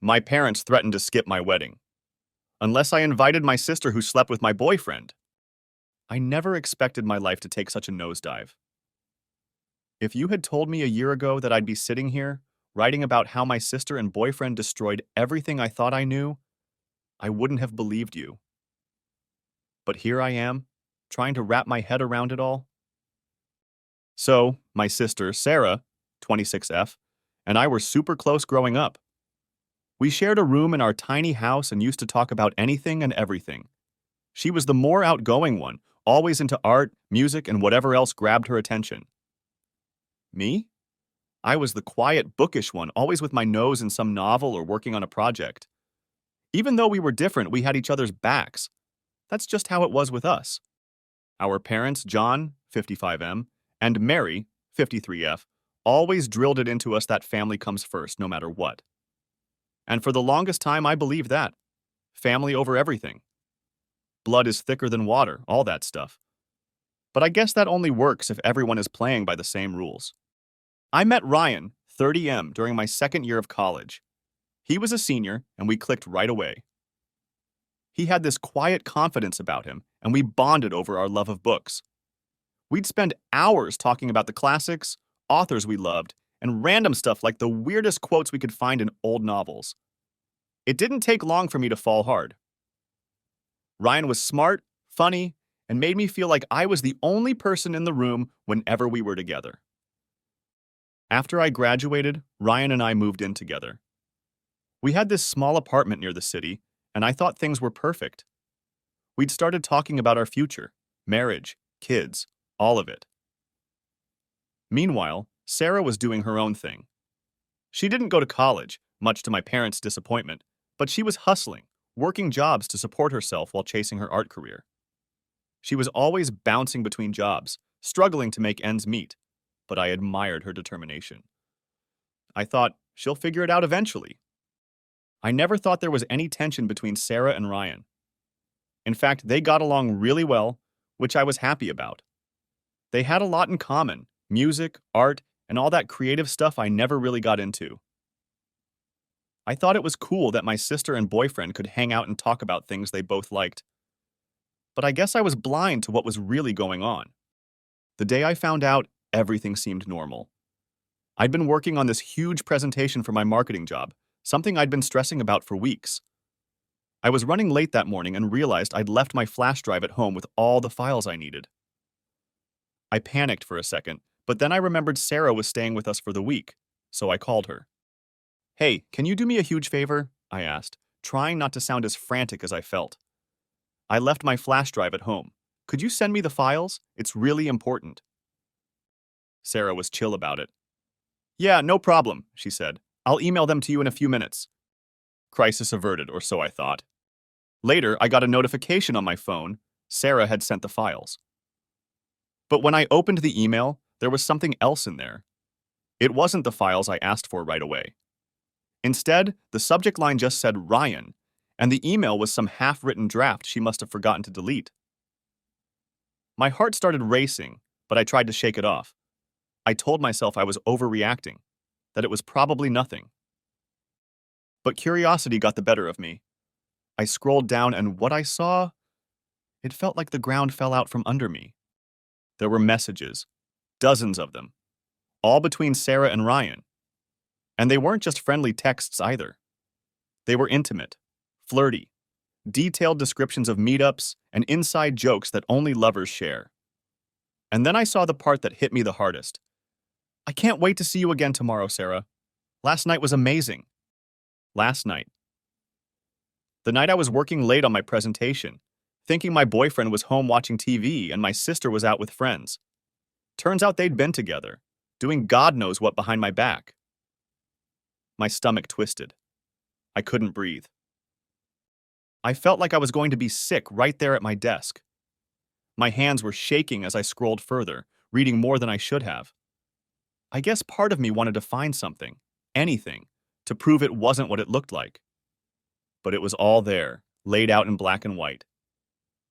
My parents threatened to skip my wedding, unless I invited my sister who slept with my boyfriend. I never expected my life to take such a nosedive. If you had told me a year ago that I'd be sitting here, writing about how my sister and boyfriend destroyed everything I thought I knew, I wouldn't have believed you. But here I am, trying to wrap my head around it all. So, my sister, Sarah, 26F, and I were super close growing up. We shared a room in our tiny house and used to talk about anything and everything. She was the more outgoing one, always into art, music, and whatever else grabbed her attention. Me? I was the quiet, bookish one, always with my nose in some novel or working on a project. Even though we were different, we had each other's backs. That's just how it was with us. Our parents, John, 55M, and Mary, 53F, always drilled it into us that family comes first, no matter what. And for the longest time, I believed that. Family over everything. Blood is thicker than water, all that stuff. But I guess that only works if everyone is playing by the same rules. I met Ryan, 30M, during my second year of college. He was a senior, and we clicked right away. He had this quiet confidence about him, and we bonded over our love of books. We'd spend hours talking about the classics, authors we loved, and random stuff like the weirdest quotes we could find in old novels. It didn't take long for me to fall hard. Ryan was smart, funny, and made me feel like I was the only person in the room whenever we were together. After I graduated, Ryan and I moved in together. We had this small apartment near the city, and I thought things were perfect. We'd started talking about our future, marriage, kids, all of it. Meanwhile, Sarah was doing her own thing. She didn't go to college, much to my parents' disappointment, but she was hustling, working jobs to support herself while chasing her art career. She was always bouncing between jobs, struggling to make ends meet, but I admired her determination. I thought, she'll figure it out eventually. I never thought there was any tension between Sarah and Ryan. In fact, they got along really well, which I was happy about. They had a lot in common, music, art, and all that creative stuff I never really got into. I thought it was cool that my sister and boyfriend could hang out and talk about things they both liked. But I guess I was blind to what was really going on. The day I found out, everything seemed normal. I'd been working on this huge presentation for my marketing job, something I'd been stressing about for weeks. I was running late that morning and realized I'd left my flash drive at home with all the files I needed. I panicked for a second, but then I remembered Sarah was staying with us for the week, so I called her. "Hey, can you do me a huge favor?" I asked, trying not to sound as frantic as I felt. "I left my flash drive at home. Could you send me the files? It's really important." Sarah was chill about it. "Yeah, no problem," she said. "I'll email them to you in a few minutes." Crisis averted, or so I thought. Later, I got a notification on my phone. Sarah had sent the files. But when I opened the email, there was something else in there. It wasn't the files I asked for right away. Instead, the subject line just said Ryan, and the email was some half-written draft she must have forgotten to delete. My heart started racing, but I tried to shake it off. I told myself I was overreacting, that it was probably nothing. But curiosity got the better of me. I scrolled down, and what I saw, it felt like the ground fell out from under me. There were messages, dozens of them, all between Sarah and Ryan. And they weren't just friendly texts either. They were intimate, flirty, detailed descriptions of meetups and inside jokes that only lovers share. And then I saw the part that hit me the hardest. "I can't wait to see you again tomorrow, Sarah. Last night was amazing." Last night. The night I was working late on my presentation, thinking my boyfriend was home watching TV and my sister was out with friends. Turns out they'd been together, doing God knows what behind my back. My stomach twisted. I couldn't breathe. I felt like I was going to be sick right there at my desk. My hands were shaking as I scrolled further, reading more than I should have. I guess part of me wanted to find something, anything, to prove it wasn't what it looked like. But it was all there, laid out in black and white.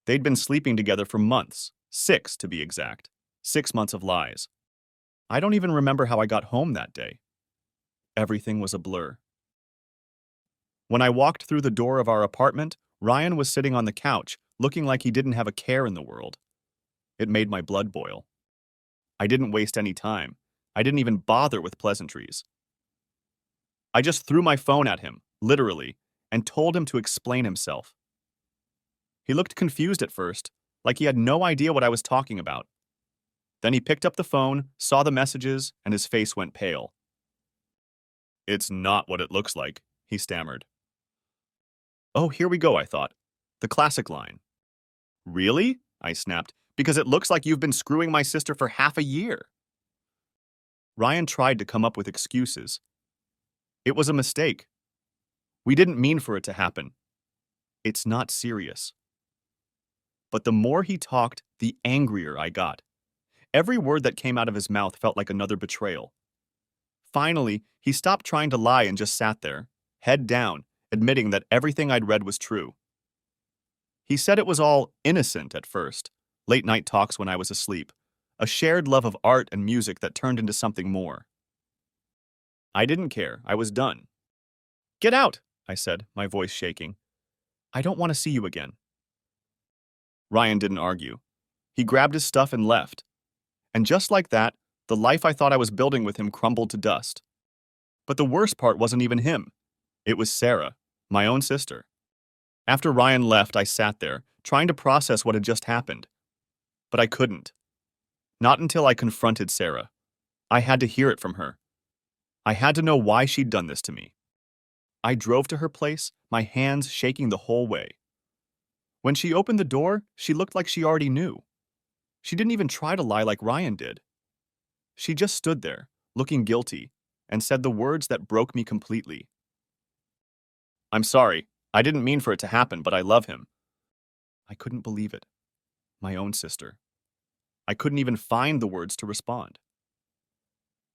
They'd been sleeping together for months, 6 to be exact, 6 months of lies. I don't even remember how I got home that day. Everything was a blur. When I walked through the door of our apartment, Ryan was sitting on the couch, looking like he didn't have a care in the world. It made my blood boil. I didn't waste any time. I didn't even bother with pleasantries. I just threw my phone at him, literally, and told him to explain himself. He looked confused at first, like he had no idea what I was talking about. Then he picked up the phone, saw the messages, and his face went pale. "It's not what it looks like," he stammered. Oh, here we go, I thought. The classic line. "Really?" I snapped. "Because it looks like you've been screwing my sister for half a year." Ryan tried to come up with excuses. It was a mistake. We didn't mean for it to happen. It's not serious. But the more he talked, the angrier I got. Every word that came out of his mouth felt like another betrayal. Finally, he stopped trying to lie and just sat there, head down, admitting that everything I'd read was true. He said it was all innocent at first, late night talks when I was asleep, a shared love of art and music that turned into something more. I didn't care. I was done. "Get out," I said, my voice shaking. "I don't want to see you again." Ryan didn't argue. He grabbed his stuff and left. And just like that, the life I thought I was building with him crumbled to dust. But the worst part wasn't even him. It was Sarah, my own sister. After Ryan left, I sat there, trying to process what had just happened. But I couldn't. Not until I confronted Sarah. I had to hear it from her. I had to know why she'd done this to me. I drove to her place, my hands shaking the whole way. When she opened the door, she looked like she already knew. She didn't even try to lie like Ryan did. She just stood there, looking guilty, and said the words that broke me completely. "I'm sorry. I didn't mean for it to happen, but I love him." I couldn't believe it. My own sister. I couldn't even find the words to respond.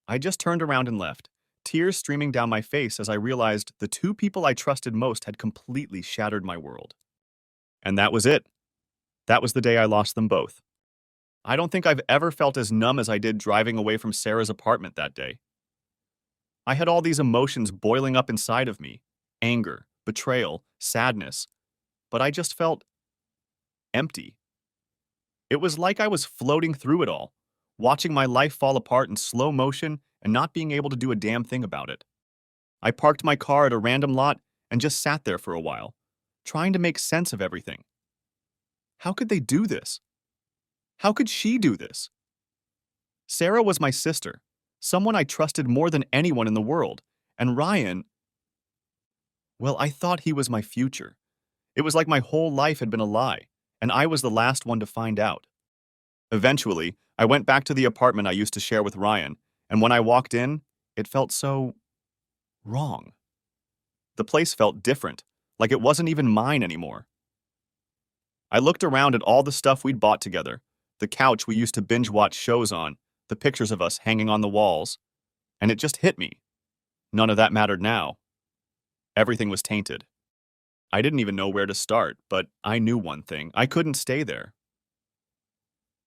I just turned around and left, tears streaming down my face as I realized the two people I trusted most had completely shattered my world. And that was it. That was the day I lost them both. I don't think I've ever felt as numb as I did driving away from Sarah's apartment that day. I had all these emotions boiling up inside of me: anger, betrayal, sadness, but I just felt empty. It was like I was floating through it all, watching my life fall apart in slow motion and not being able to do a damn thing about it. I parked my car at a random lot and just sat there for a while, trying to make sense of everything. How could they do this? How could she do this? Sarah was my sister, someone I trusted more than anyone in the world, and Ryan, well, I thought he was my future. It was like my whole life had been a lie, and I was the last one to find out. Eventually, I went back to the apartment I used to share with Ryan, and when I walked in, it felt so wrong. The place felt different, like it wasn't even mine anymore. I looked around at all the stuff we'd bought together, the couch we used to binge watch shows on, the pictures of us hanging on the walls, and it just hit me. None of that mattered now. Everything was tainted. I didn't even know where to start, but I knew one thing: I couldn't stay there.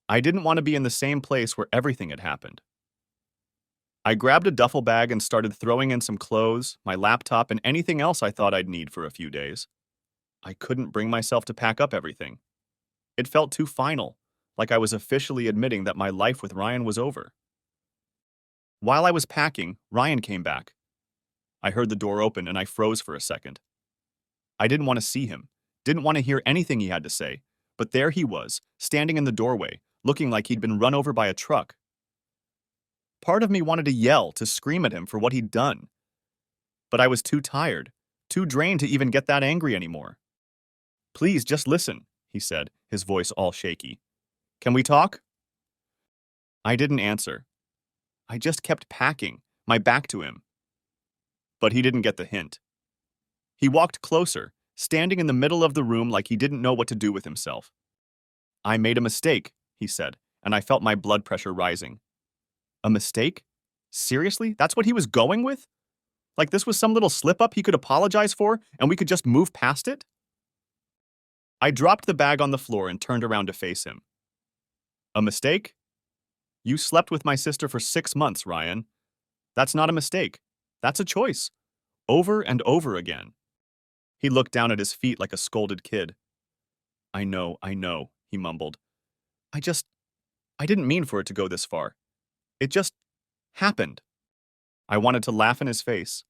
I didn't want to be in the same place where everything had happened. I grabbed a duffel bag and started throwing in some clothes, my laptop, and anything else I thought I'd need for a few days. I couldn't bring myself to pack up everything. It felt too final, like I was officially admitting that my life with Ryan was over. While I was packing, Ryan came back. I heard the door open and I froze for a second. I didn't want to see him, didn't want to hear anything he had to say, but there he was, standing in the doorway, looking like he'd been run over by a truck. Part of me wanted to yell, to scream at him for what he'd done. But I was too tired, too drained to even get that angry anymore. "Please, just listen," he said, his voice all shaky. "Can we talk?" I didn't answer. I just kept packing, my back to him. But he didn't get the hint. He walked closer, standing in the middle of the room like he didn't know what to do with himself. "I made a mistake," he said, and I felt my blood pressure rising. A mistake? Seriously? That's what he was going with? Like this was some little slip-up he could apologize for, and we could just move past it? I dropped the bag on the floor and turned around to face him. "A mistake? You slept with my sister for 6 months, Ryan. That's not a mistake. That's a choice. Over and over again. He looked down at his feet like a scolded kid. I know, he mumbled. I just, I didn't mean for it to go this far. It just happened. I wanted to laugh in his face.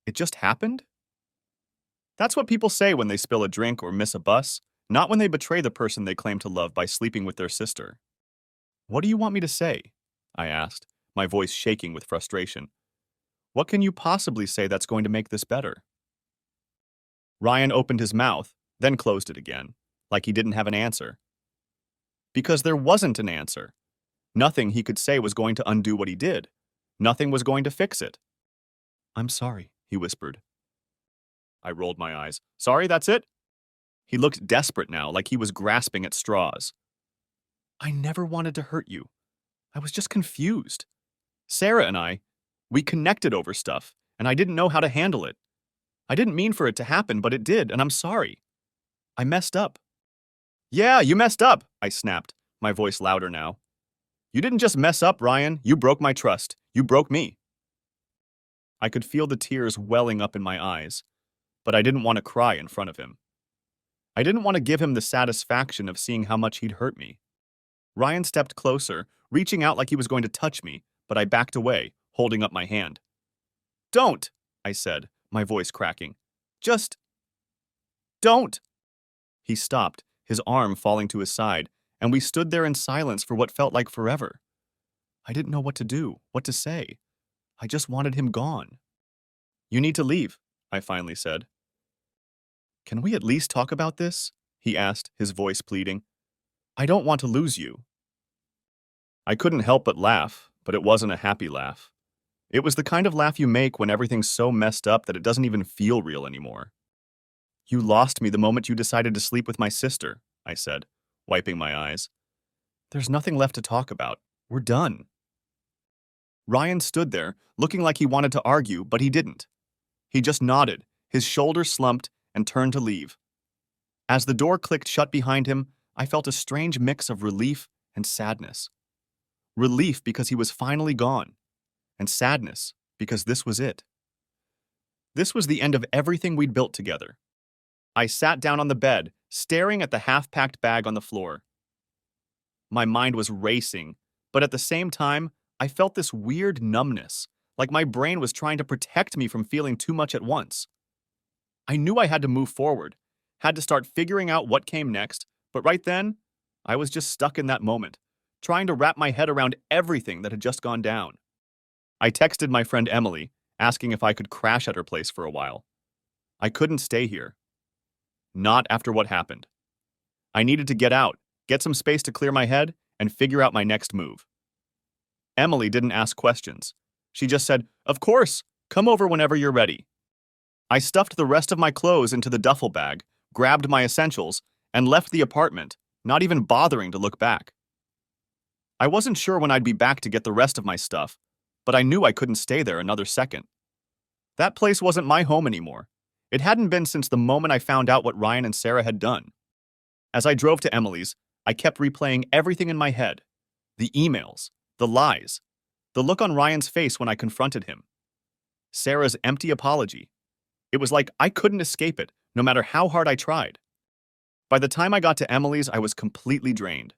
It just happened? That's what people say when they spill a drink or miss a bus, not when they betray the person they claim to love by sleeping with their sister. What do you want me to say? I asked, my voice shaking with frustration. What can you possibly say that's going to make this better? Ryan opened his mouth, then closed it again, like he didn't have an answer. Because there wasn't an answer. Nothing he could say was going to undo what he did. Nothing was going to fix it. I'm sorry, he whispered. I rolled my eyes. Sorry, that's it? He looked desperate now, like he was grasping at straws. I never wanted to hurt you. I was just confused. Sarah and we connected over stuff, and I didn't know how to handle it. I didn't mean for it to happen, but it did, and I'm sorry. I messed up. Yeah, you messed up, I snapped, my voice louder now. You didn't just mess up, Ryan. You broke my trust. You broke me. I could feel the tears welling up in my eyes, but I didn't want to cry in front of him. I didn't want to give him the satisfaction of seeing how much he'd hurt me. Ryan stepped closer, reaching out like he was going to touch me, but I backed away, holding up my hand. Don't, I said, my voice cracking. Just don't. He stopped, his arm falling to his side, and we stood there in silence for what felt like forever. I didn't know what to do, what to say. I just wanted him gone. You need to leave, I finally said. Can we at least talk about this? He asked, his voice pleading. I don't want to lose you. I couldn't help but laugh, but it wasn't a happy laugh. It was the kind of laugh you make when everything's so messed up that it doesn't even feel real anymore. You lost me the moment you decided to sleep with my sister, I said, wiping my eyes. There's nothing left to talk about. We're done. Ryan stood there, looking like he wanted to argue, but he didn't. He just nodded, his shoulders slumped, and turned to leave. As the door clicked shut behind him, I felt a strange mix of relief and sadness. Relief because he was finally gone, and sadness because this was it. This was the end of everything we'd built together. I sat down on the bed, staring at the half-packed bag on the floor. My mind was racing, but at the same time, I felt this weird numbness, like my brain was trying to protect me from feeling too much at once. I knew I had to move forward, had to start figuring out what came next, but right then, I was just stuck in that moment, trying to wrap my head around everything that had just gone down. I texted my friend Emily, asking if I could crash at her place for a while. I couldn't stay here. Not after what happened. I needed to get out, get some space to clear my head, and figure out my next move. Emily didn't ask questions. She just said, "Of course, come over whenever you're ready." I stuffed the rest of my clothes into the duffel bag, grabbed my essentials, and left the apartment, not even bothering to look back. I wasn't sure when I'd be back to get the rest of my stuff, but I knew I couldn't stay there another second. That place wasn't my home anymore. It hadn't been since the moment I found out what Ryan and Sarah had done. As I drove to Emily's, I kept replaying everything in my head. The emails, the lies, the look on Ryan's face when I confronted him. Sarah's empty apology. It was like I couldn't escape it, no matter how hard I tried. By the time I got to Emily's, I was completely drained.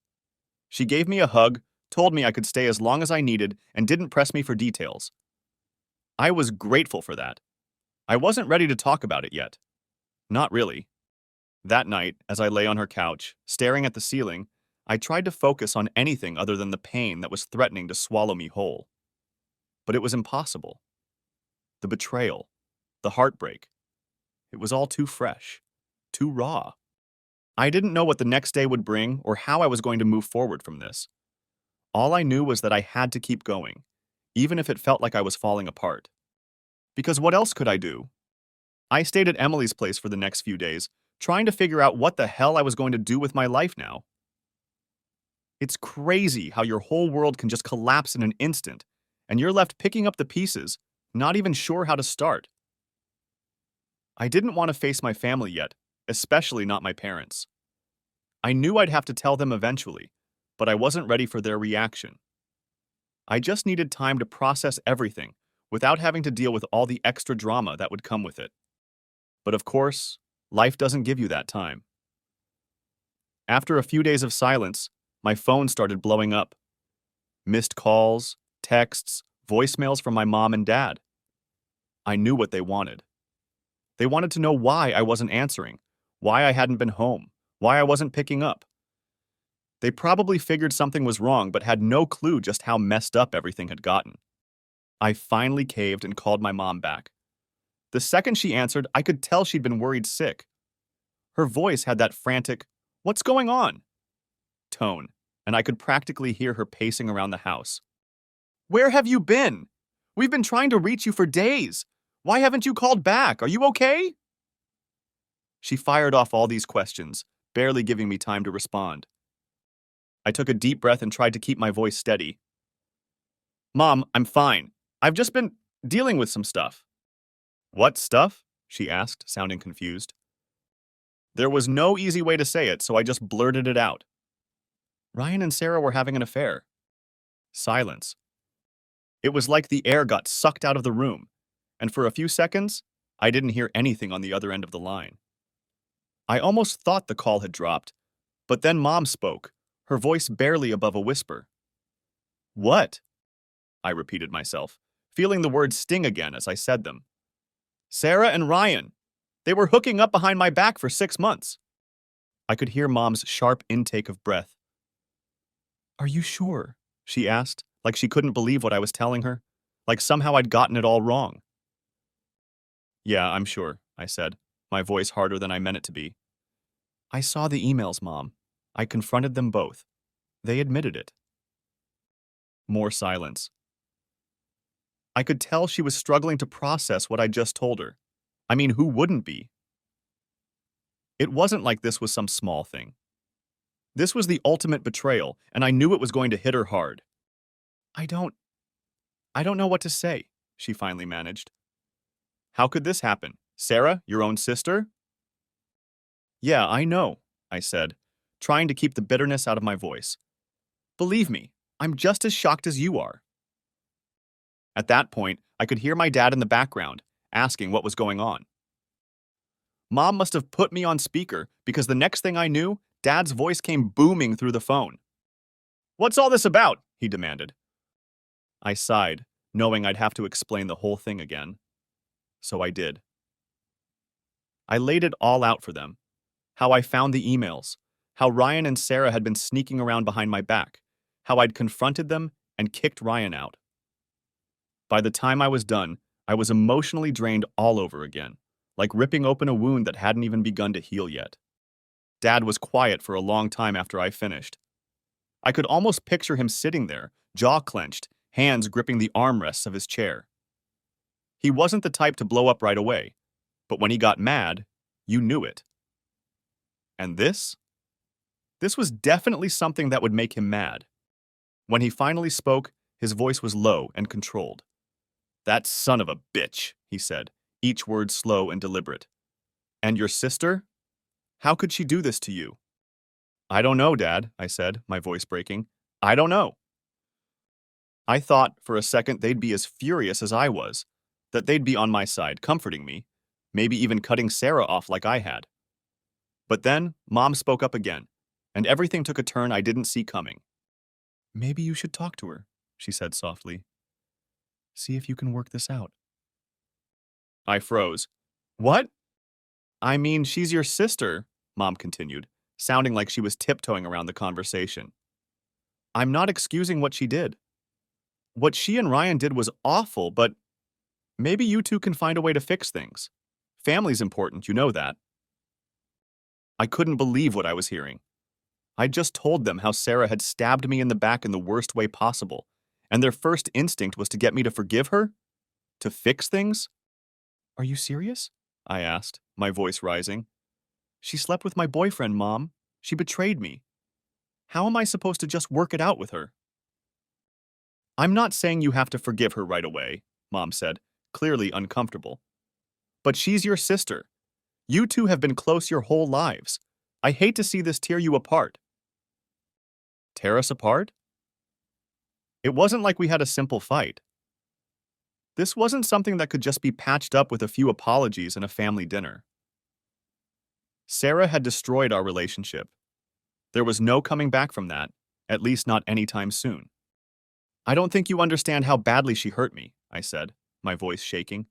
She gave me a hug, told me I could stay as long as I needed, and didn't press me for details. I was grateful for that. I wasn't ready to talk about it yet. Not really. That night, as I lay on her couch, staring at the ceiling, I tried to focus on anything other than the pain that was threatening to swallow me whole. But it was impossible. The betrayal, the heartbreak, it was all too fresh, too raw. I didn't know what the next day would bring or how I was going to move forward from this. All I knew was that I had to keep going, even if it felt like I was falling apart. Because what else could I do? I stayed at Emily's place for the next few days, trying to figure out what the hell I was going to do with my life now. It's crazy how your whole world can just collapse in an instant, and you're left picking up the pieces, not even sure how to start. I didn't want to face my family yet, especially not my parents. I knew I'd have to tell them eventually, but I wasn't ready for their reaction. I just needed time to process everything without having to deal with all the extra drama that would come with it. But of course, life doesn't give you that time. After a few days of silence, my phone started blowing up. Missed calls, texts, voicemails from my mom and dad. I knew what they wanted. They wanted to know why I wasn't answering, why I hadn't been home, why I wasn't picking up. They probably figured something was wrong but had no clue just how messed up everything had gotten. I finally caved and called my mom back. The second she answered, I could tell she'd been worried sick. Her voice had that frantic, "What's going on?" tone, and I could practically hear her pacing around the house. "Where have you been? We've been trying to reach you for days. Why haven't you called back? Are you okay?" She fired off all these questions, barely giving me time to respond. I took a deep breath and tried to keep my voice steady. "Mom, I'm fine. I've just been dealing with some stuff." "What stuff?" she asked, sounding confused. There was no easy way to say it, so I just blurted it out. Ryan and Sarah were having an affair. Silence. It was like the air got sucked out of the room, and for a few seconds, I didn't hear anything on the other end of the line. I almost thought the call had dropped, but then Mom spoke, her voice barely above a whisper. "What?" I repeated myself, feeling the words sting again as I said them. "Sarah and Ryan. They were hooking up behind my back for 6 months." I could hear Mom's sharp intake of breath. "Are you sure?" she asked, like she couldn't believe what I was telling her, like somehow I'd gotten it all wrong. "Yeah, I'm sure," I said, my voice harder than I meant it to be. "I saw the emails, Mom. I confronted them both. They admitted it." More silence. I could tell she was struggling to process what I just told her. I mean, who wouldn't be? It wasn't like this was some small thing. This was the ultimate betrayal, and I knew it was going to hit her hard. I don't know what to say," she finally managed. "How could this happen? Sarah, your own sister?" "Yeah, I know," I said, trying to keep the bitterness out of my voice. "Believe me, I'm just as shocked as you are." At that point, I could hear my dad in the background, asking what was going on. Mom must have put me on speaker because the next thing I knew, Dad's voice came booming through the phone. "What's all this about?" he demanded. I sighed, knowing I'd have to explain the whole thing again. So I did. I laid it all out for them. How I found the emails, how Ryan and Sarah had been sneaking around behind my back, how I'd confronted them and kicked Ryan out. By the time I was done, I was emotionally drained all over again, like ripping open a wound that hadn't even begun to heal yet. Dad was quiet for a long time after I finished. I could almost picture him sitting there, jaw clenched, hands gripping the armrests of his chair. He wasn't the type to blow up right away, but when he got mad, you knew it. And this? This was definitely something that would make him mad. When he finally spoke, his voice was low and controlled. "That son of a bitch," he said, each word slow and deliberate. "And your sister? How could she do this to you?" "I don't know, Dad," I said, my voice breaking. "I don't know." I thought for a second they'd be as furious as I was, that they'd be on my side, comforting me, maybe even cutting Sarah off like I had. But then, Mom spoke up again, and everything took a turn I didn't see coming. "Maybe you should talk to her," she said softly. "See if you can work this out." I froze. "What?" "I mean, she's your sister," Mom continued, sounding like she was tiptoeing around the conversation. "I'm not excusing what she did. What she and Ryan did was awful, but maybe you two can find a way to fix things. Family's important, you know that." I couldn't believe what I was hearing. I'd just told them how Sarah had stabbed me in the back in the worst way possible, and their first instinct was to get me to forgive her? To fix things? "Are you serious?" I asked, my voice rising. "She slept with my boyfriend, Mom. She betrayed me. How am I supposed to just work it out with her?" "I'm not saying you have to forgive her right away," Mom said, clearly uncomfortable. "But she's your sister. You two have been close your whole lives. I hate to see this tear you apart." Tear us apart? It wasn't like we had a simple fight. This wasn't something that could just be patched up with a few apologies and a family dinner. Sarah had destroyed our relationship. There was no coming back from that, at least not anytime soon. I don't think you understand how badly she hurt me, I said, my voice shaking.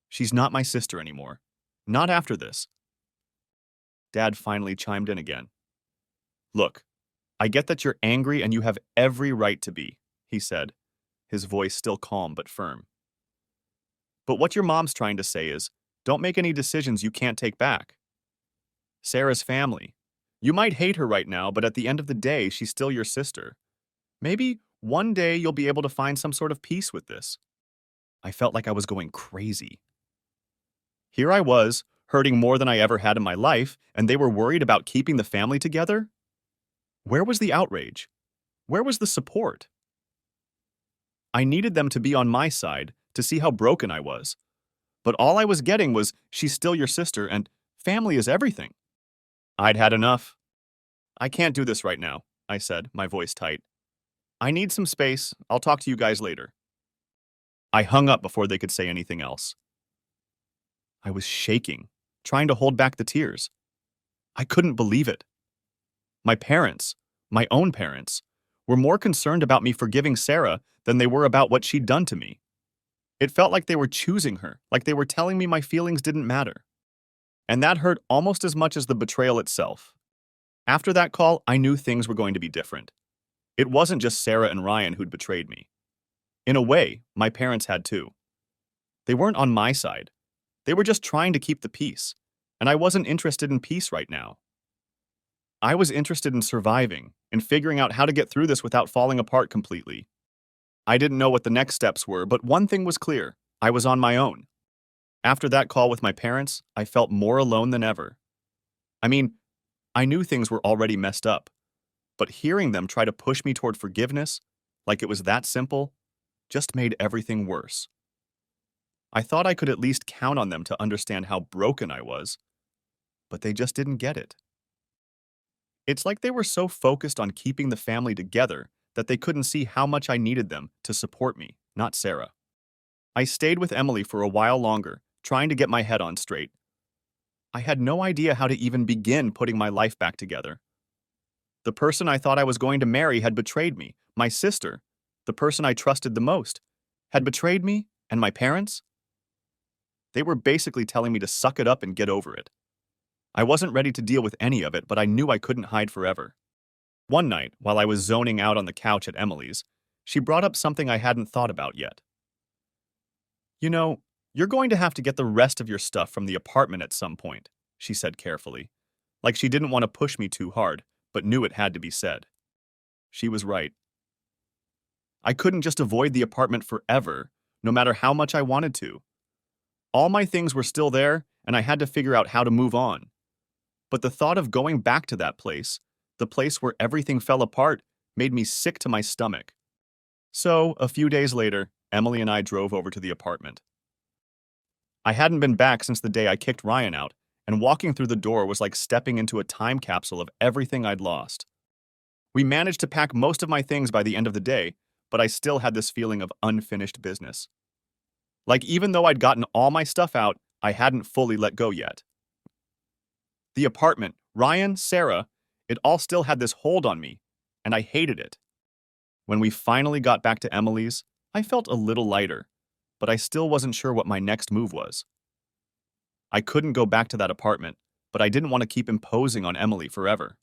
She's not my sister anymore. Not after this. Dad finally chimed in again. Look, I get that you're angry and you have every right to be, he said, his voice still calm but firm. But what your mom's trying to say is, don't make any decisions you can't take back. Sarah's family. You might hate her right now, but at the end of the day, she's still your sister. Maybe one day you'll be able to find some sort of peace with this. I felt like I was going crazy. Here I was, hurting more than I ever had in my life, and they were worried about keeping the family together? Where was the outrage? Where was the support? I needed them to be on my side to see how broken I was. But all I was getting was, she's still your sister and family is everything. I'd had enough. I can't do this right now, I said, my voice tight. I need some space. I'll talk to you guys later. I hung up before they could say anything else. I was shaking, trying to hold back the tears. I couldn't believe it. My parents, my own parents, were more concerned about me forgiving Sarah than they were about what she'd done to me. It felt like they were choosing her, like they were telling me my feelings didn't matter. And that hurt almost as much as the betrayal itself. After that call, I knew things were going to be different. It wasn't just Sarah and Ryan who'd betrayed me. In a way, my parents had too. They weren't on my side. They were just trying to keep the peace, and I wasn't interested in peace right now. I was interested in surviving, in figuring out how to get through this without falling apart completely. I didn't know what the next steps were, but one thing was clear. I was on my own. After that call with my parents, I felt more alone than ever. I mean, I knew things were already messed up, but hearing them try to push me toward forgiveness, like it was that simple, just made everything worse. I thought I could at least count on them to understand how broken I was, but they just didn't get it. It's like they were so focused on keeping the family together that they couldn't see how much I needed them to support me, not Sarah. I stayed with Emily for a while longer, trying to get my head on straight. I had no idea how to even begin putting my life back together. The person I thought I was going to marry had betrayed me. My sister, the person I trusted the most, had betrayed me, and my parents? They were basically telling me to suck it up and get over it. I wasn't ready to deal with any of it, but I knew I couldn't hide forever. One night, while I was zoning out on the couch at Emily's, she brought up something I hadn't thought about yet. You know, you're going to have to get the rest of your stuff from the apartment at some point, she said carefully, like she didn't want to push me too hard, but knew it had to be said. She was right. I couldn't just avoid the apartment forever, no matter how much I wanted to. All my things were still there, and I had to figure out how to move on. But the thought of going back to that place, the place where everything fell apart, made me sick to my stomach. So, a few days later, Emily and I drove over to the apartment. I hadn't been back since the day I kicked Ryan out, and walking through the door was like stepping into a time capsule of everything I'd lost. We managed to pack most of my things by the end of the day, but I still had this feeling of unfinished business. Like even though I'd gotten all my stuff out, I hadn't fully let go yet. The apartment, Ryan, Sarah, it all still had this hold on me, and I hated it. When we finally got back to Emily's, I felt a little lighter, but I still wasn't sure what my next move was. I couldn't go back to that apartment, but I didn't want to keep imposing on Emily forever.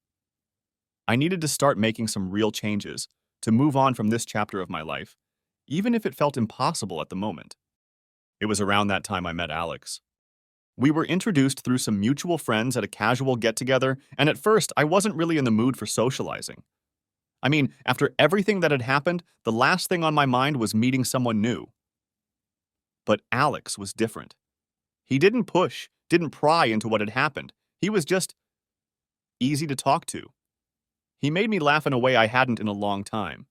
I needed to start making some real changes to move on from this chapter of my life, even if it felt impossible at the moment. It was around that time I met Alex. We were introduced through some mutual friends at a casual get-together, and at first I wasn't really in the mood for socializing. I mean, after everything that had happened, the last thing on my mind was meeting someone new. But Alex was different. He didn't push, didn't pry into what had happened. He was just easy to talk to. He made me laugh in a way I hadn't in a long time.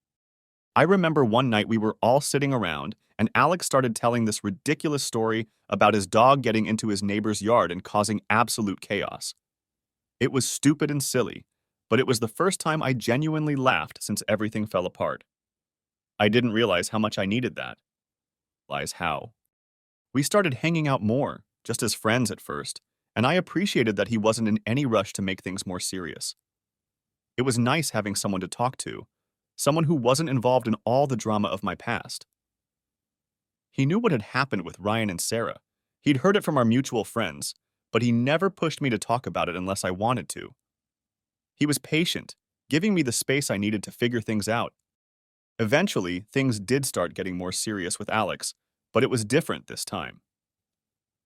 I remember one night we were all sitting around, and Alex started telling this ridiculous story about his dog getting into his neighbor's yard and causing absolute chaos. It was stupid and silly, but it was the first time I genuinely laughed since everything fell apart. I didn't realize how much I needed that. Realize how. We started hanging out more, just as friends at first, and I appreciated that he wasn't in any rush to make things more serious. It was nice having someone to talk to, someone who wasn't involved in all the drama of my past. He knew what had happened with Ryan and Sarah. He'd heard it from our mutual friends, but he never pushed me to talk about it unless I wanted to. He was patient, giving me the space I needed to figure things out. Eventually, things did start getting more serious with Alex, but it was different this time.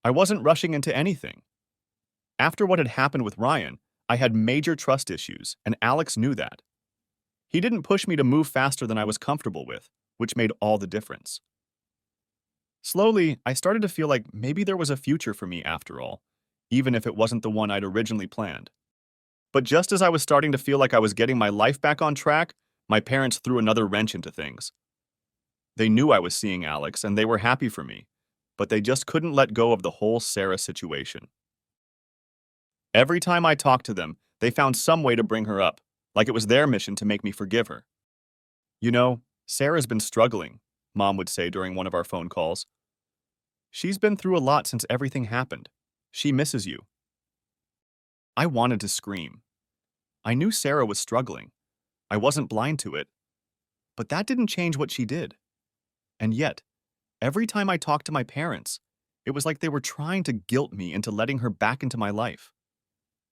I wasn't rushing into anything. After what had happened with Ryan, I had major trust issues, and Alex knew that. He didn't push me to move faster than I was comfortable with, which made all the difference. Slowly, I started to feel like maybe there was a future for me after all, even if it wasn't the one I'd originally planned. But just as I was starting to feel like I was getting my life back on track, my parents threw another wrench into things. They knew I was seeing Alex, and they were happy for me, but they just couldn't let go of the whole Sarah situation. Every time I talked to them, they found some way to bring her up, like it was their mission to make me forgive her. You know, Sarah's been struggling, Mom would say during one of our phone calls. She's been through a lot since everything happened. She misses you. I wanted to scream. I knew Sarah was struggling. I wasn't blind to it. But that didn't change what she did. And yet, every time I talked to my parents, it was like they were trying to guilt me into letting her back into my life.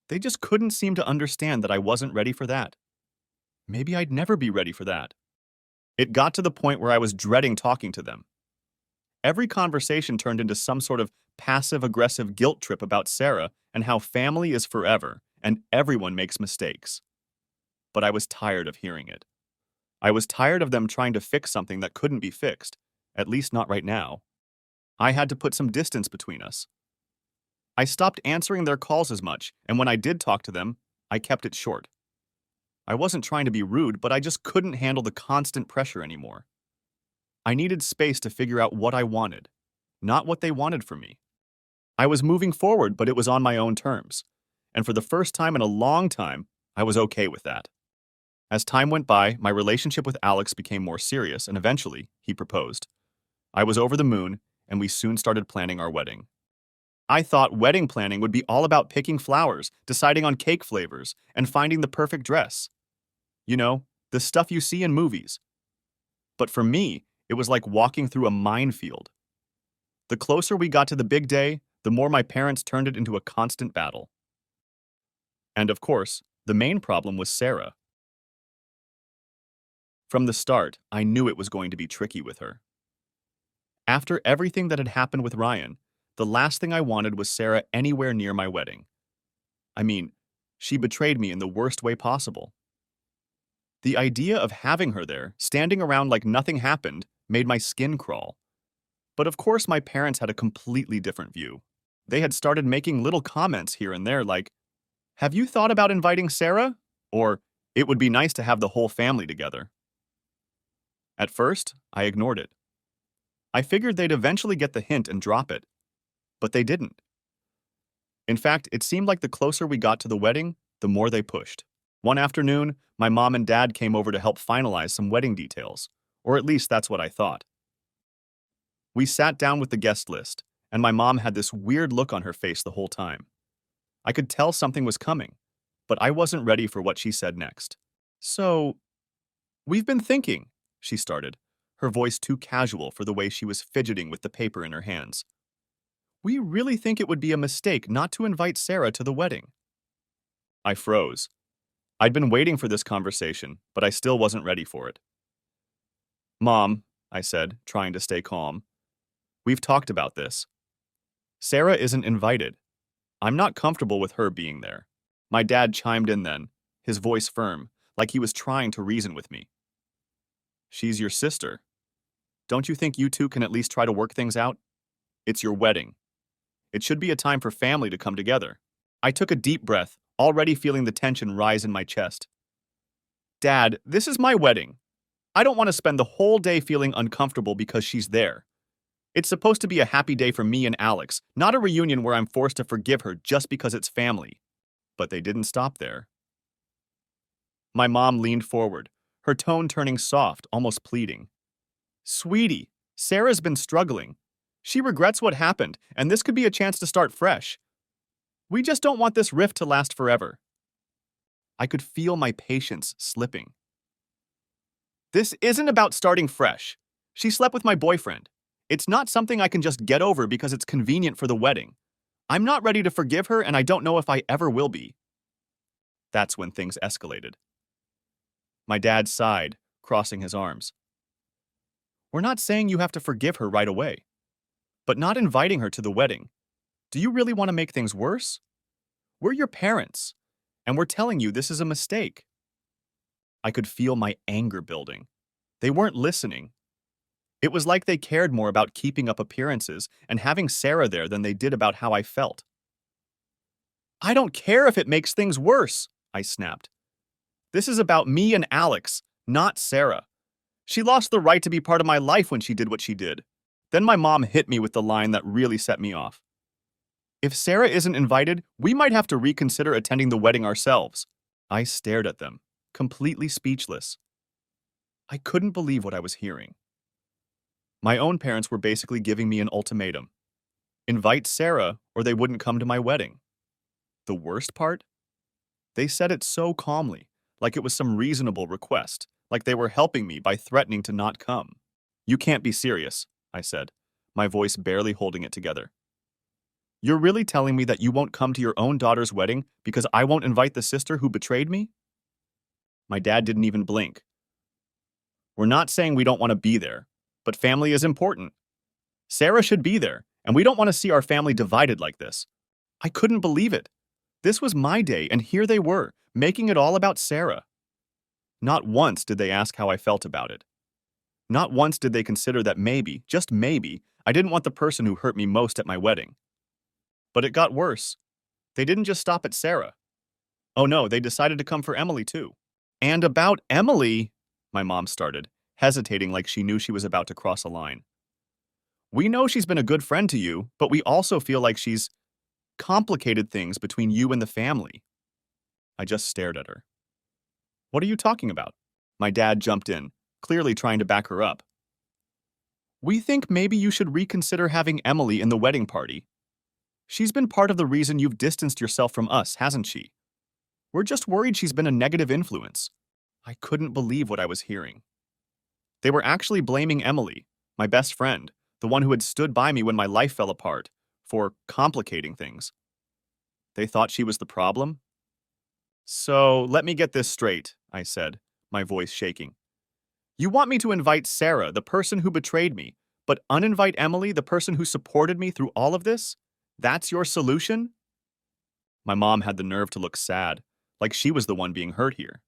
They just couldn't seem to understand that I wasn't ready for that. Maybe I'd never be ready for that. It got to the point where I was dreading talking to them. Every conversation turned into some sort of passive-aggressive guilt trip about Sarah and how family is forever and everyone makes mistakes. But I was tired of hearing it. I was tired of them trying to fix something that couldn't be fixed, at least not right now. I had to put some distance between us. I stopped answering their calls as much, and when I did talk to them, I kept it short. I wasn't trying to be rude, but I just couldn't handle the constant pressure anymore. I needed space to figure out what I wanted, not what they wanted from me. I was moving forward, but it was on my own terms. And for the first time in a long time, I was okay with that. As time went by, my relationship with Alex became more serious, and eventually, he proposed. I was over the moon, and we soon started planning our wedding. I thought wedding planning would be all about picking flowers, deciding on cake flavors, and finding the perfect dress. You know, the stuff you see in movies. But for me, it was like walking through a minefield. The closer we got to the big day, the more my parents turned it into a constant battle. And of course, the main problem was Sarah. From the start, I knew it was going to be tricky with her. After everything that had happened with Ryan, the last thing I wanted was Sarah anywhere near my wedding. I mean, she betrayed me in the worst way possible. The idea of having her there, standing around like nothing happened, made my skin crawl. But of course my parents had a completely different view. They had started making little comments here and there like, "Have you thought about inviting Sarah?" Or, "It would be nice to have the whole family together." At first, I ignored it. I figured they'd eventually get the hint and drop it. But they didn't. In fact, it seemed like the closer we got to the wedding, the more they pushed. One afternoon, my mom and dad came over to help finalize some wedding details, or at least that's what I thought. We sat down with the guest list, and my mom had this weird look on her face the whole time. I could tell something was coming, but I wasn't ready for what she said next. "So, we've been thinking," she started, her voice too casual for the way she was fidgeting with the paper in her hands. "We really think it would be a mistake not to invite Sarah to the wedding." I froze. I'd been waiting for this conversation, but I still wasn't ready for it. "Mom," I said, trying to stay calm, "we've talked about this. Sarah isn't invited. I'm not comfortable with her being there." My dad chimed in then, his voice firm, like he was trying to reason with me. "She's your sister. Don't you think you two can at least try to work things out? It's your wedding. It should be a time for family to come together." I took a deep breath, already feeling the tension rise in my chest. "Dad, this is my wedding. I don't want to spend the whole day feeling uncomfortable because she's there. It's supposed to be a happy day for me and Alex, not a reunion where I'm forced to forgive her just because it's family." But they didn't stop there. My mom leaned forward, her tone turning soft, almost pleading. "Sweetie, Sarah's been struggling. She regrets what happened, and this could be a chance to start fresh. We just don't want this rift to last forever. I could feel my patience slipping. This isn't about starting fresh. She slept with my boyfriend. It's not something I can just get over because it's convenient for the wedding. I'm not ready to forgive her, and I don't know if I ever will be. That's when things escalated. My dad sighed, crossing his arms. We're not saying you have to forgive her right away, but not inviting her to the wedding. Do you really want to make things worse? We're your parents, and we're telling you this is a mistake. I could feel my anger building. They weren't listening. It was like they cared more about keeping up appearances and having Sarah there than they did about how I felt. I don't care if it makes things worse, I snapped. This is about me and Alex, not Sarah. She lost the right to be part of my life when she did what she did. Then my mom hit me with the line that really set me off. If Sarah isn't invited, we might have to reconsider attending the wedding ourselves. I stared at them, completely speechless. I couldn't believe what I was hearing. My own parents were basically giving me an ultimatum. Invite Sarah or they wouldn't come to my wedding. The worst part? They said it so calmly, like it was some reasonable request, like they were helping me by threatening to not come. You can't be serious, I said, my voice barely holding it together. You're really telling me that you won't come to your own daughter's wedding because I won't invite the sister who betrayed me? My dad didn't even blink. We're not saying we don't want to be there, but family is important. Sarah should be there, and we don't want to see our family divided like this. I couldn't believe it. This was my day, and here they were, making it all about Sarah. Not once did they ask how I felt about it. Not once did they consider that maybe, just maybe, I didn't want the person who hurt me most at my wedding. But it got worse. They didn't just stop at Sarah. Oh no, they decided to come for Emily too. And about Emily, my mom started, hesitating like she knew she was about to cross a line. We know she's been a good friend to you, but we also feel like she's complicated things between you and the family. I just stared at her. What are you talking about? My dad jumped in, clearly trying to back her up. We think maybe you should reconsider having Emily in the wedding party. She's been part of the reason you've distanced yourself from us, hasn't she? We're just worried she's been a negative influence. I couldn't believe what I was hearing. They were actually blaming Emily, my best friend, the one who had stood by me when my life fell apart, for complicating things. They thought she was the problem? So, let me get this straight, I said, my voice shaking. You want me to invite Sarah, the person who betrayed me, but uninvite Emily, the person who supported me through all of this? That's your solution? My mom had the nerve to look sad, like she was the one being hurt here.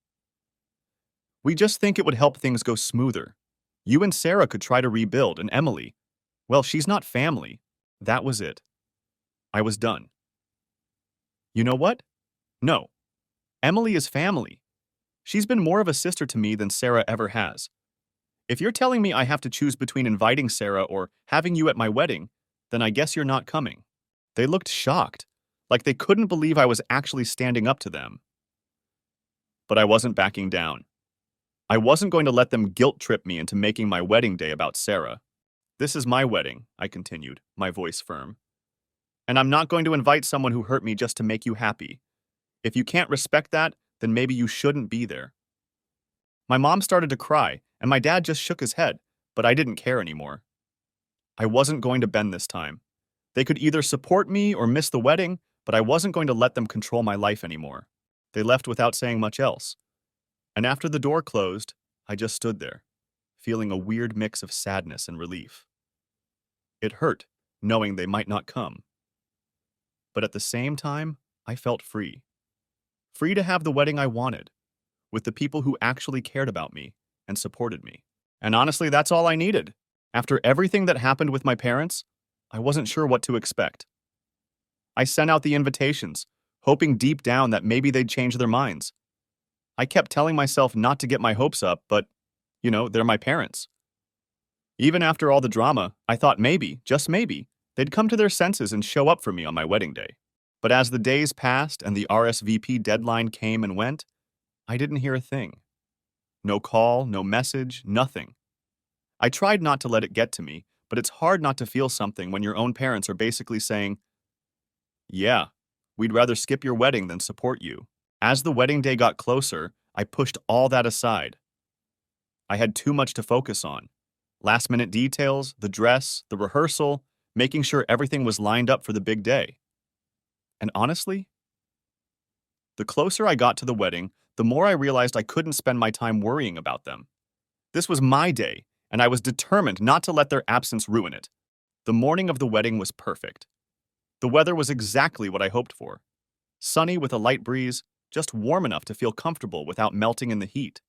We just think it would help things go smoother. You and Sarah could try to rebuild, and Emily, well, she's not family. That was it. I was done. You know what? No. Emily is family. She's been more of a sister to me than Sarah ever has. If you're telling me I have to choose between inviting Sarah or having you at my wedding, then I guess you're not coming. They looked shocked, like they couldn't believe I was actually standing up to them. But I wasn't backing down. I wasn't going to let them guilt-trip me into making my wedding day about Sarah. This is my wedding, I continued, my voice firm. And I'm not going to invite someone who hurt me just to make you happy. If you can't respect that, then maybe you shouldn't be there. My mom started to cry, and my dad just shook his head, but I didn't care anymore. I wasn't going to bend this time. They could either support me or miss the wedding, but I wasn't going to let them control my life anymore. They left without saying much else. And after the door closed, I just stood there, feeling a weird mix of sadness and relief. It hurt, knowing they might not come. But at the same time, I felt free. Free to have the wedding I wanted, with the people who actually cared about me and supported me. And honestly, that's all I needed. After everything that happened with my parents, I wasn't sure what to expect. I sent out the invitations, hoping deep down that maybe they'd change their minds. I kept telling myself not to get my hopes up, but, they're my parents. Even after all the drama, I thought maybe, just maybe, they'd come to their senses and show up for me on my wedding day. But as the days passed and the RSVP deadline came and went, I didn't hear a thing. No call, no message, nothing. I tried not to let it get to me, but it's hard not to feel something when your own parents are basically saying, yeah, We'd rather skip your wedding than support you. As the wedding day got closer, I pushed all that aside. I had too much to focus on. Last-minute details, the dress, the rehearsal, making sure everything was lined up for the big day. And honestly, the closer I got to the wedding, the more I realized I couldn't spend my time worrying about them. This was my day, and I was determined not to let their absence ruin it. The morning of the wedding was perfect. The weather was exactly what I hoped for. Sunny with a light breeze, just warm enough to feel comfortable without melting in the heat.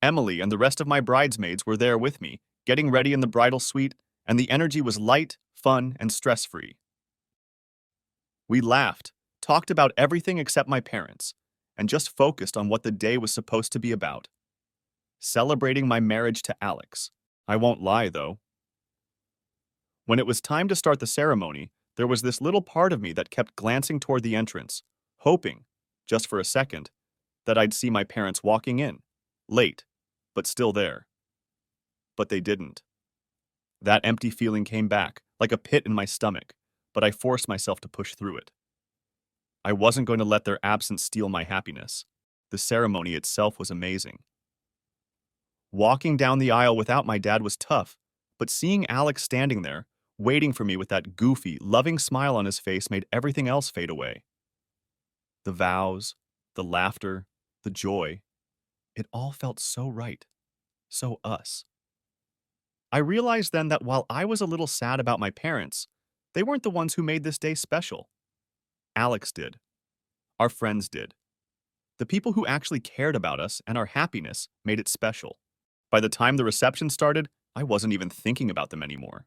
Emily and the rest of my bridesmaids were there with me, getting ready in the bridal suite, and the energy was light, fun, and stress-free. We laughed, talked about everything except my parents, and just focused on what the day was supposed to be about. Celebrating my marriage to Alex. I won't lie, though. When it was time to start the ceremony, there was this little part of me that kept glancing toward the entrance, hoping, just for a second, that I'd see my parents walking in, late, but still there. But they didn't. That empty feeling came back, like a pit in my stomach, but I forced myself to push through it. I wasn't going to let their absence steal my happiness. The ceremony itself was amazing. Walking down the aisle without my dad was tough, but seeing Alex standing there, waiting for me with that goofy, loving smile on his face made everything else fade away. The vows, the laughter, the joy, it all felt so right, so us. I realized then that while I was a little sad about my parents, they weren't the ones who made this day special. Alex did. Our friends did. The people who actually cared about us and our happiness made it special. By the time the reception started, I wasn't even thinking about them anymore.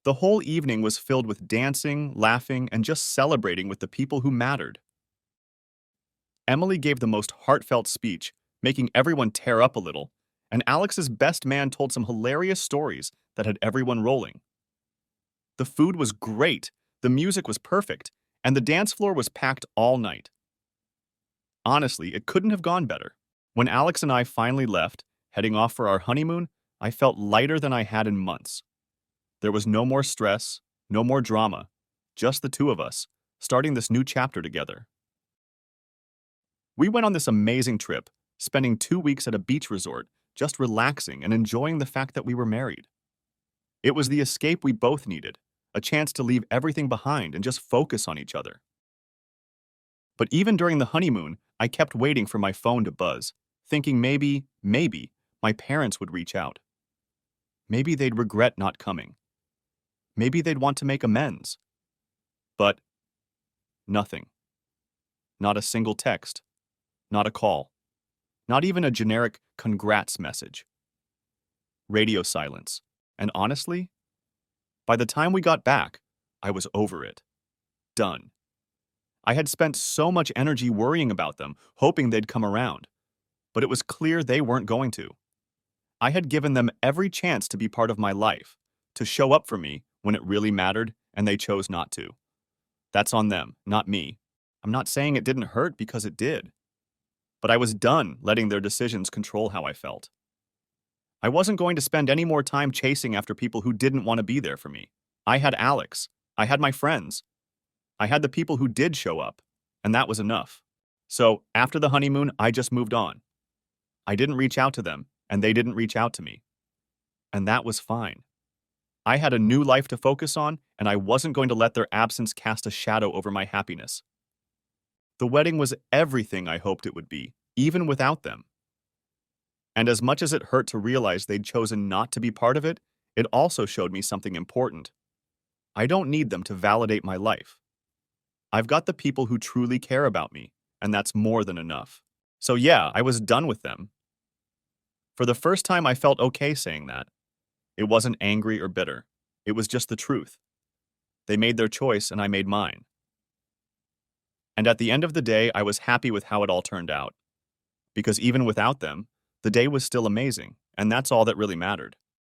The whole evening was filled with dancing, laughing, and just celebrating with the people who mattered. Emily gave the most heartfelt speech, making everyone tear up a little, and Alex's best man told some hilarious stories that had everyone rolling. The food was great, the music was perfect, and the dance floor was packed all night. Honestly, it couldn't have gone better. When Alex and I finally left, heading off for our honeymoon, I felt lighter than I had in months. There was no more stress, no more drama, just the two of us, starting this new chapter together. We went on this amazing trip, spending 2 weeks at a beach resort, just relaxing and enjoying the fact that we were married. It was the escape we both needed, a chance to leave everything behind and just focus on each other. But even during the honeymoon, I kept waiting for my phone to buzz, thinking maybe, my parents would reach out. Maybe they'd regret not coming. Maybe they'd want to make amends. But nothing. Not a single text. Not a call. Not even a generic congrats message. Radio silence. And honestly, by the time we got back, I was over it. Done. I had spent so much energy worrying about them, hoping they'd come around. But it was clear they weren't going to. I had given them every chance to be part of my life, to show up for me when it really mattered, and they chose not to. That's on them, not me. I'm not saying it didn't hurt because it did. But I was done letting their decisions control how I felt. I wasn't going to spend any more time chasing after people who didn't want to be there for me. I had Alex. I had my friends. I had the people who did show up, and that was enough. So, after the honeymoon, I just moved on. I didn't reach out to them, and they didn't reach out to me. And that was fine. I had a new life to focus on, and I wasn't going to let their absence cast a shadow over my happiness. The wedding was everything I hoped it would be, even without them. And as much as it hurt to realize they'd chosen not to be part of it, it also showed me something important. I don't need them to validate my life. I've got the people who truly care about me, and that's more than enough. So yeah, I was done with them. For the first time, I felt okay saying that. It wasn't angry or bitter. It was just the truth. They made their choice, and I made mine. And at the end of the day, I was happy with how it all turned out. Because even without them, the day was still amazing, and that's all that really mattered.